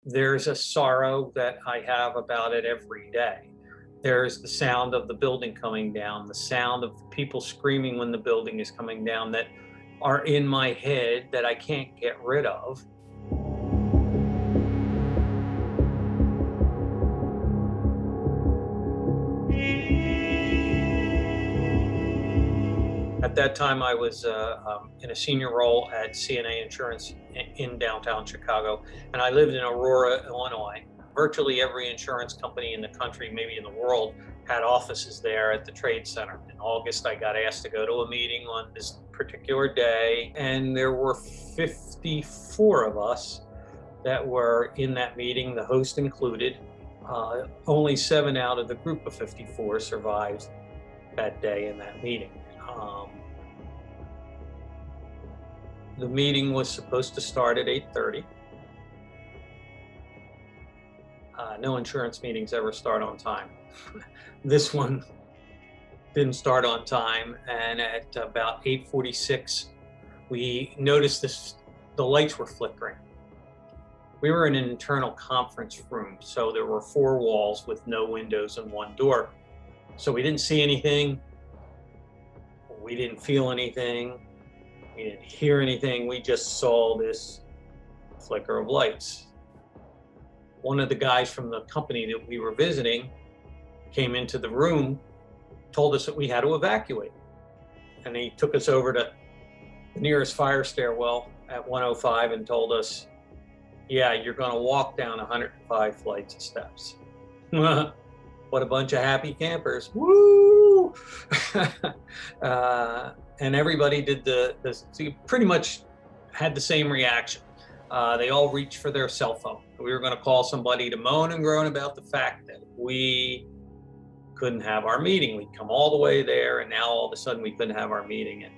There's a sorrow that I have about it every day. There's the sound of the building coming down, the sound of people screaming when the building is coming down that are in my head that I can't get rid of. At that time, I was in a senior role at CNA Insurance in downtown Chicago, and I lived in Aurora, Illinois. Virtually every insurance company in the country, maybe in the world, had offices there at the Trade Center. In August, I got asked to go to a meeting on this particular day, and there were 54 of us that were in that meeting, the host included. Only 7 out of the group of 54 survived that day in that meeting. The meeting was supposed to start at 8:30. No insurance meetings ever start on time. This one didn't start on time, and at about 8:46, we noticed the lights were flickering. We were in an internal conference room, so there were 4 walls with no windows and 1 door. So we didn't see anything. We didn't feel anything. We didn't hear anything. We just saw this flicker of lights. One of the guys from the company that we were visiting came into the room, told us that we had to evacuate. And he took us over to the nearest fire stairwell at 105 and told us, yeah, you're going to walk down 105 flights of steps. What a bunch of happy campers. Woo! And everybody did pretty much had the same reaction. They all reached for their cell phone. We were going to call somebody to moan and groan about the fact that we couldn't have our meeting. We'd come all the way there, and now all of a sudden we couldn't have our meeting. And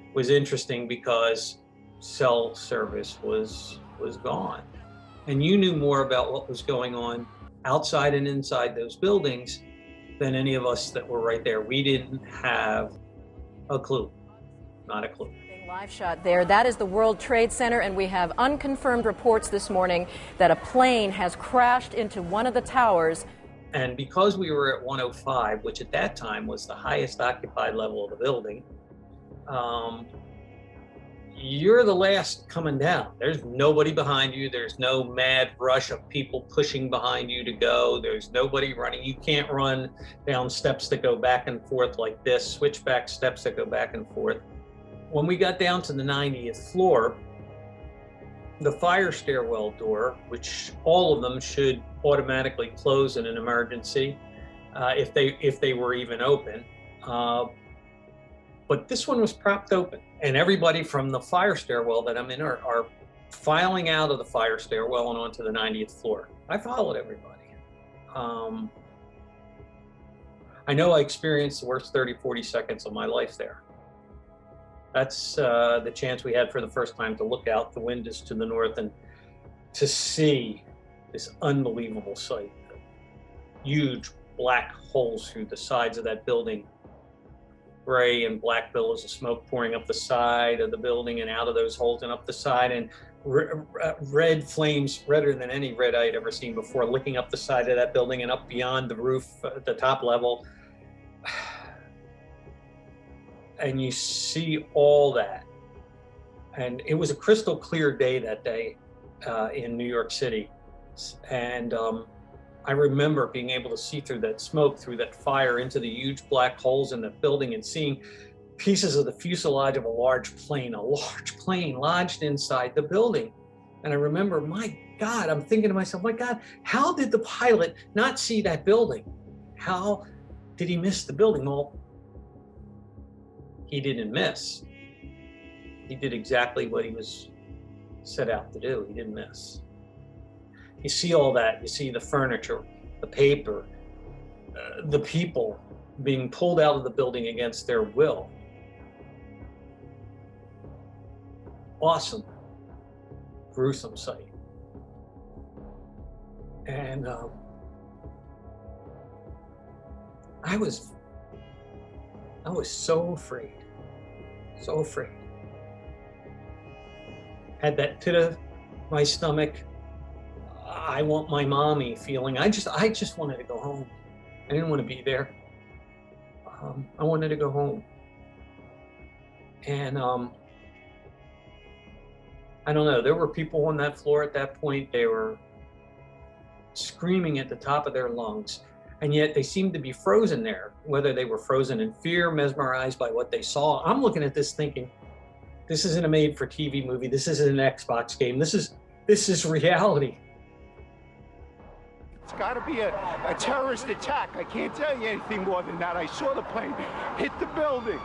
it was interesting because cell service was gone. And you knew more about what was going on outside and inside those buildings than any of us that were right there. We didn't have a clue, not a clue. Live shot there. That is the World Trade Center, and we have unconfirmed reports this morning that a plane has crashed into one of the towers. And because we were at 105, which at that time was the highest occupied level of the building, you're the last coming down. There's nobody behind you. There's no mad rush of people pushing behind you to go. There's nobody running. You can't run down steps that go back and forth like this, switchback steps that go back and forth. When we got down to the 90th floor, the fire stairwell door, which all of them should automatically close in an emergency if they were even open, but this one was propped open, and everybody from the fire stairwell that I'm in are filing out of the fire stairwell and onto the 90th floor. I followed everybody. I know I experienced the worst 30, 40 seconds of my life there. That's the chance we had for the first time to look out the windows to the north and to see this unbelievable sight. Huge black holes through the sides of that building, gray and black billows of smoke pouring up the side of the building and out of those holes and up the side, and red flames, redder than any red I had ever seen before, licking up the side of that building and up beyond the roof at the top level. And you see all that. And it was a crystal clear day that day in New York City. And I remember being able to see through that smoke, through that fire, into the huge black holes in the building and seeing pieces of the fuselage of a large plane lodged inside the building. And I remember, my God, I'm thinking to myself, my God, how did the pilot not see that building? How did he miss the building? Well, he didn't miss. He did exactly what he was set out to do. He didn't miss. You see all that. You see the furniture, the paper, the people being pulled out of the building against their will. Awesome, gruesome sight. And I was so afraid. So afraid. Had that pit of my stomach. I want my mommy feeling. I just wanted to go home. I didn't want to be there. I wanted to go home. And I don't know, there were people on that floor at that point. They were screaming at the top of their lungs, and yet they seemed to be frozen there, whether they were frozen in fear, mesmerized by what they saw. I'm looking at this thinking, this isn't a made-for-TV movie. This isn't an Xbox game. This is reality. It's got to be a terrorist attack. I can't tell you anything more than that. I saw the plane hit the building.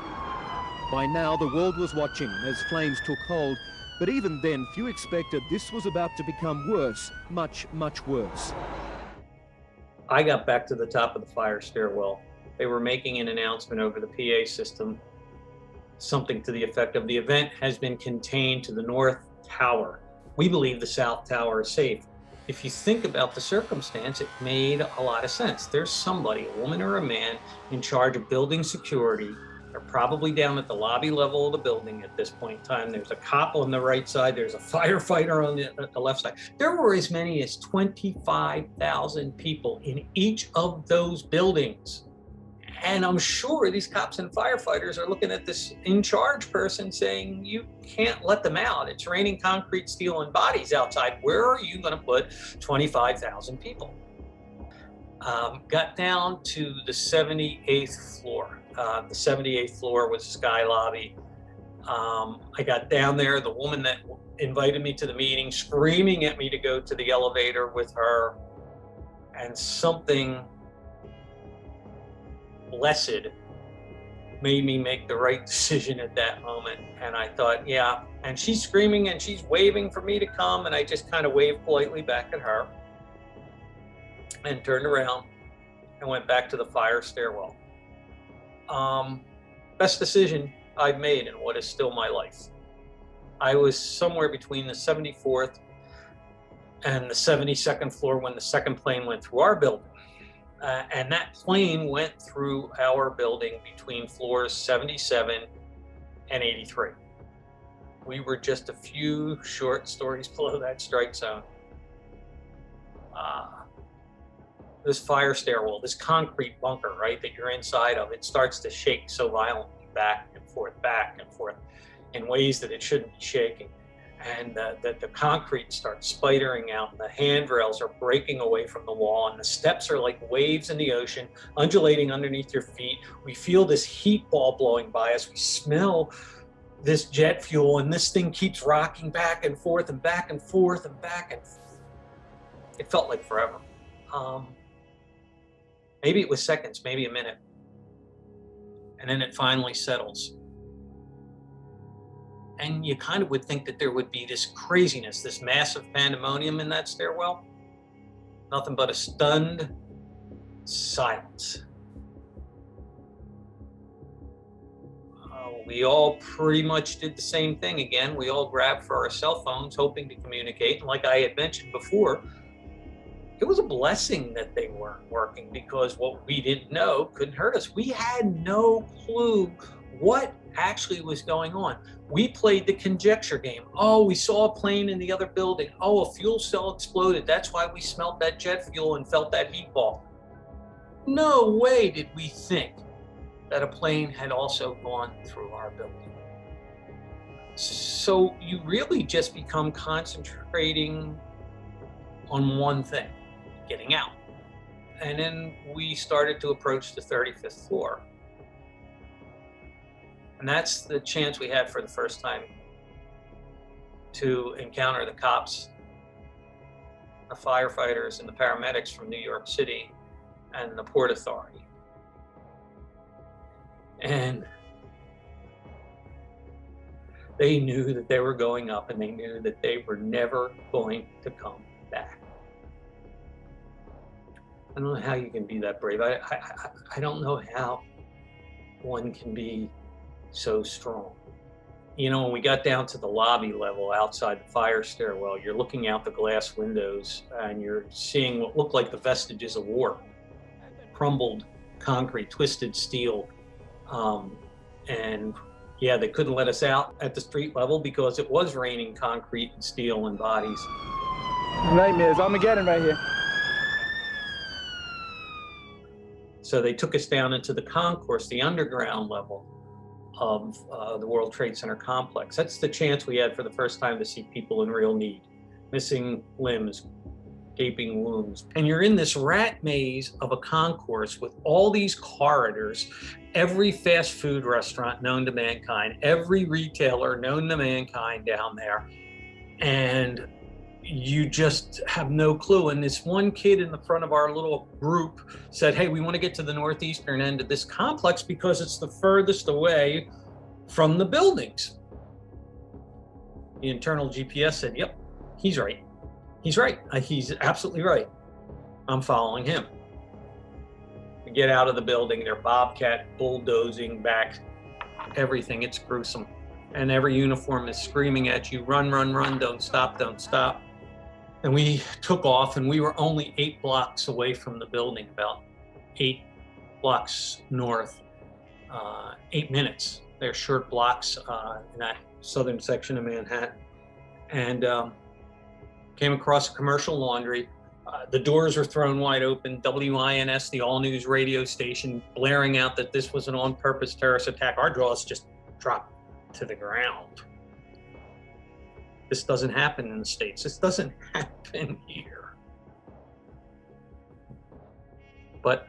By now, the world was watching as flames took hold, but even then, few expected this was about to become worse, much, much worse. I got back to the top of the fire stairwell. They were making an announcement over the PA system, something to the effect of, the event has been contained to the North Tower. We believe the South Tower is safe. If you think about the circumstance, it made a lot of sense. There's somebody, a woman or a man, in charge of building security. They're probably down at the lobby level of the building at this point in time. There's a cop on the right side. There's a firefighter on the left side. There were as many as 25,000 people in each of those buildings. And I'm sure these cops and firefighters are looking at this in-charge person saying, you can't let them out. It's raining concrete, steel, and bodies outside. Where are you going to put 25,000 people? Got down to the 78th floor. The 78th floor was a sky lobby. I got down there, the woman that invited me to the meeting screaming at me to go to the elevator with her, and something blessed made me make the right decision at that moment. And I thought, yeah, and she's screaming and she's waving for me to come, and I just kind of waved politely back at her and turned around and went back to the fire stairwell. Best decision I've made in what is still my life. I was somewhere between the 74th and the 72nd floor when the second plane went through our building. And that plane went through our building between floors 77 and 83. We were just a few short stories below that strike zone. This fire stairwell, this concrete bunker, right, that you're inside of, it starts to shake so violently back and forth in ways that it shouldn't be shaking. And the concrete starts spidering out, and the handrails are breaking away from the wall, and the steps are like waves in the ocean, undulating underneath your feet. We feel this heat ball blowing by us. We smell this jet fuel, and this thing keeps rocking back and forth and back and forth and back and forth. It felt like forever. Maybe it was seconds, maybe a minute. And then it finally settles. And you kind of would think that there would be this craziness, this massive pandemonium in that stairwell. Nothing but a stunned silence. We all pretty much did the same thing again. We all grabbed for our cell phones, hoping to communicate. And like I had mentioned before, it was a blessing that they weren't working, because what we didn't know couldn't hurt us. We had no clue what actually was going on. We played the conjecture game. Oh, we saw a plane in the other building. Oh, a fuel cell exploded. That's why we smelled that jet fuel and felt that heat ball. No way did we think that a plane had also gone through our building. So you really just become concentrating on one thing, getting out. And then we started to approach the 35th floor. And that's the chance we had for the first time to encounter the cops, the firefighters, and the paramedics from New York City and the Port Authority. And they knew that they were going up, and they knew that they were never going to come back. I don't know how you can be that brave. I don't know how one can be so strong. You know, when we got down to the lobby level outside the fire stairwell, you're looking out the glass windows and you're seeing what looked like the vestiges of war. Crumbled concrete, twisted steel. And yeah, they couldn't let us out at the street level because it was raining concrete and steel and bodies. Nightmares, Armageddon right here. So they took us down into the concourse, the underground level of the World Trade Center complex. That's the chance we had for the first time to see people in real need, missing limbs, gaping wounds. And you're in this rat maze of a concourse with all these corridors, every fast food restaurant known to mankind, every retailer known to mankind down there. And you just have no clue. And this one kid in the front of our little group said, hey, we want to get to the northeastern end of this complex because it's the furthest away from the buildings. The internal GPS said, yep, he's right. He's right. He's absolutely right. I'm following him. We get out of the building, they're bobcat bulldozing back everything. It's gruesome. And every uniform is screaming at you, run, run, run, don't stop, don't stop. And we took off, and we were only 8 blocks away from the building, about 8 blocks north, 8 minutes. They're short blocks in that southern section of Manhattan. And came across a commercial laundry. The doors were thrown wide open. WINS, the all-news radio station, blaring out that this was an on-purpose terrorist attack. Our jaws just dropped to the ground. This doesn't happen in the States. This doesn't happen here. But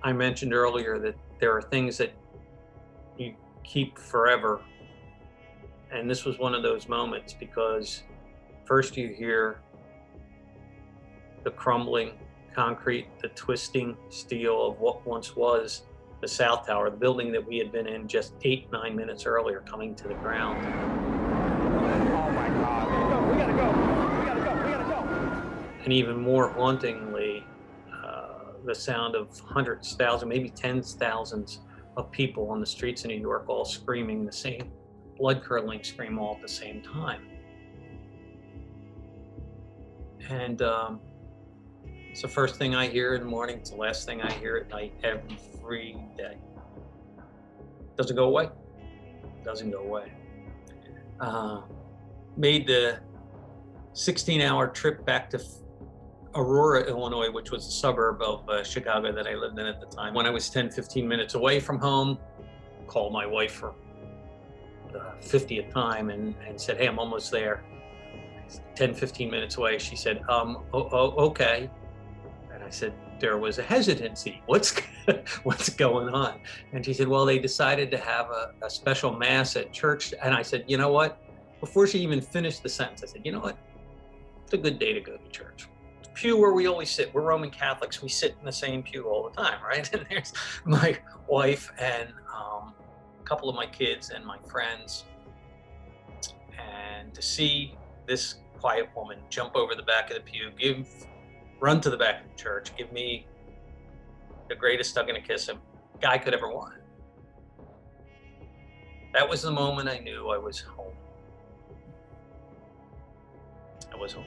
I mentioned earlier that there are things that you keep forever. And this was one of those moments, because first you hear the crumbling concrete, the twisting steel of what once was the South Tower, the building that we had been in just 8-9 minutes earlier, coming to the ground. Oh my God. We gotta go. We gotta go. We gotta go. And even more hauntingly, the sound of hundreds, thousands, maybe tens of thousands of people on the streets of New York, all screaming the same blood-curdling scream all at the same time. And it's the first thing I hear in the morning. It's the last thing I hear at night every day. Doesn't go away. Doesn't go away. Made the 16-hour trip back to Aurora, Illinois, which was a suburb of Chicago that I lived in at the time. When I was 10-15 minutes away from home, called my wife for the 50th time and said, hey, I'm almost there. 10-15 minutes away, she said, okay. And I said, there was a hesitancy. What's going on? And she said, well, they decided to have a special mass at church. And I said, you know what? Before she even finished the sentence, I said, you know what? It's a good day to go to church. It's a pew where we always sit. We're Roman Catholics. We sit in the same pew all the time, right? And there's my wife and a couple of my kids and my friends. And to see this quiet woman jump over the back of the pew, run to the back of the church, give me the greatest hug and a kiss a guy could ever want. That was the moment I knew I was home. I was home.